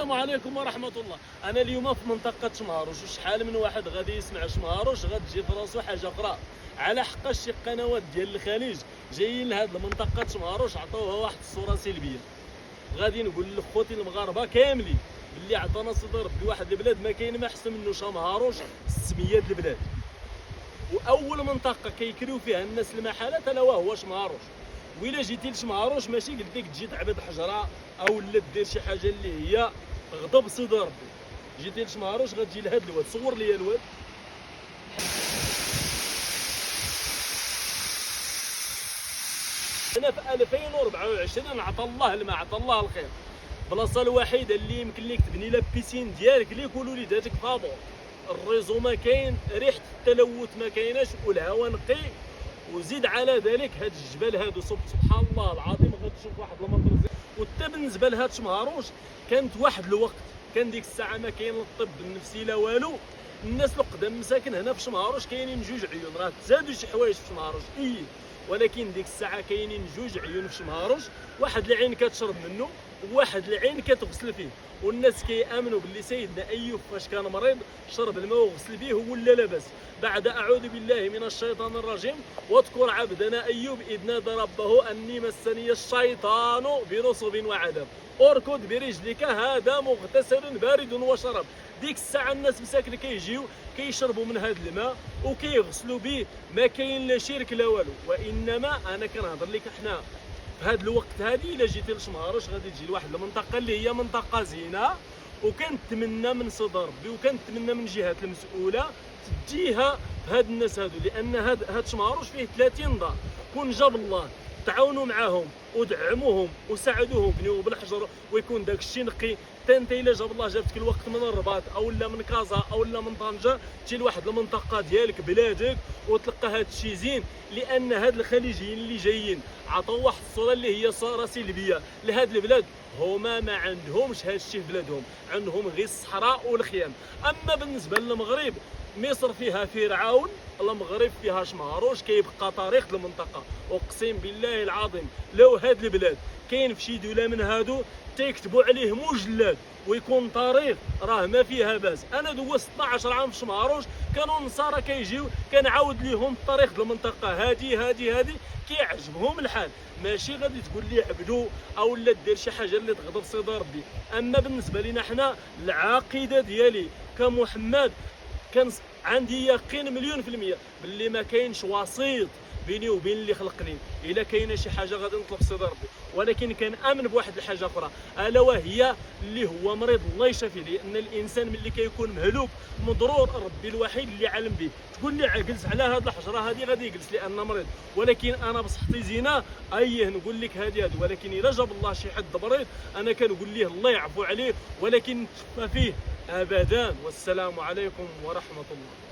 السلام عليكم ورحمة الله. أنا اليوم في منطقة شمهروش، وشحال من واحد غادي يسمع شمهروش غتجي في راسو حاجة أخرى، على حقاش شي قنوات ديال الخليج جايين لهاد المنطقة شمهروش عطوها واحد الصورة سلبية. غادي نقول لخوتي المغاربة كاملين باللي عطانا صدر ربي واحد البلاد ما كاين ما احسن منه شمهروش سميات البلاد، واول منطقة كيكريو فيها الناس المحلات الا وهو شمهروش. وإلا جيتي لشمهروش ماشي قلت لك تجي تعبد حجره او لا دير شي حاجه اللي هي غضب صدر ربي. جيتي لشمهروش غتجي لهاد الواد، صور لي الواد. هنا في 2024 عطى الله الماء، عطى الله الخير. البلاصه الوحيده اللي يمكن لك تبني لها بيسين ديالك اللي يقولوا لي داتك فابور، الريزو ما كاين، ريحه التلوث ما كايناش، والهواء نقي. وزيد على ذلك هاد الجبال هادو سبحان الله العظيم غتشوف واحد المنظر. وحتى بالنسبه لهاد شمهروش كانت واحد الوقت كان ديك الساعه ما كاين الطب النفسي لا والو، الناس القدام مساكن هنا في شمهروش كاينين جوج عيون، راه تزادوا شي حوايج في شمهروش ولكن ديك الساعه كاينين جوج عيون في شمهروش، واحد العين كتشرب منه وواحد العين كتغسل فيه. والناس كيامنوا باللي سيدنا ايوب فاش كان مريض شرب الماء وغسل به ولا لاباس. بعد اعوذ بالله من الشيطان الرجيم واذكر عبدنا ايوب اذ نادى ربه اني مسني الشيطان بنصب وعذاب اركض برجلك هذا مغتسل بارد وشراب. ديك الساعه الناس مساكن كيجيو كيشربوا من هذا الماء وكيغسلوا به، ما كاين لا شرك لا والو. وانما انا كنهضر لك احنا في هذا الوقت هذه الا جيتي لشمهروش غادي تجي لواحد المنطقه اللي هي منطقه زينه، وكنتمنى من صدر ربي وكنتمنى من الجهات المسؤوله تديها بهاد الناس هادو، لان هاد شمهروش فيه 30 دار. كون جاب الله تعاونوا معاهم ودعموهم وساعدوهم بنيو بالحجر ويكون داك الشيء نقي. انت الا جاب الله جابتك الوقت من الرباط او لا من كازا او لا من طنجه تجي لواحد المنطقه ديالك بلادك وتلقى هذا الشيء زين، لان هاد الخليجيين اللي جايين عطوا واحد الصوره اللي هي صوره سلبيه لهاد البلاد. هما ما عندهمش هاد الشيء في بلادهم، عندهم غير الصحراء والخيام. اما بالنسبه للمغرب، مصر فيها فرعون، المغرب فيها شمهروش، كيبقى تاريخ المنطقه. اقسم بالله العظيم لو هاد البلاد كاين في شي دوله من هادو تيكتبوا عليه مجلد ويكون تاريخ راه ما فيها باس. انا دوزت 16 عام في شمهروش، كانوا النصارى كيجيو كنعاود ليهم التاريخ ديال المنطقه هادي كيعجبهم الحال. ماشي غادي تقول لي عبدو او لا دير شي حاجه اللي تغضب صدر ربي. اما بالنسبه لينا حنا العقيده ديالي كمحمد كان عندي يقين 10000% باللي ما كاينش وسيط بيني وبين اللي خلقني. الا كاينه شي حاجه غادي نطلق صدر ربي، ولكن كنامن بواحد الحاجه اخرى الا وهي اللي هو مريض الله يشافيه. لان الانسان ملي كيكون مهلوك مضرور ربي الوحيد اللي علم به. تقول لي جلس على هذه الحجره هذه غادي يجلس لان مريض، ولكن انا بصحتي زينه نقول لك هذه ولكن الا جاب الله شي حد مريض انا كنقول ليه الله يعفو عليه، ولكن ما فيه ابدا. والسلام عليكم ورحمه الله.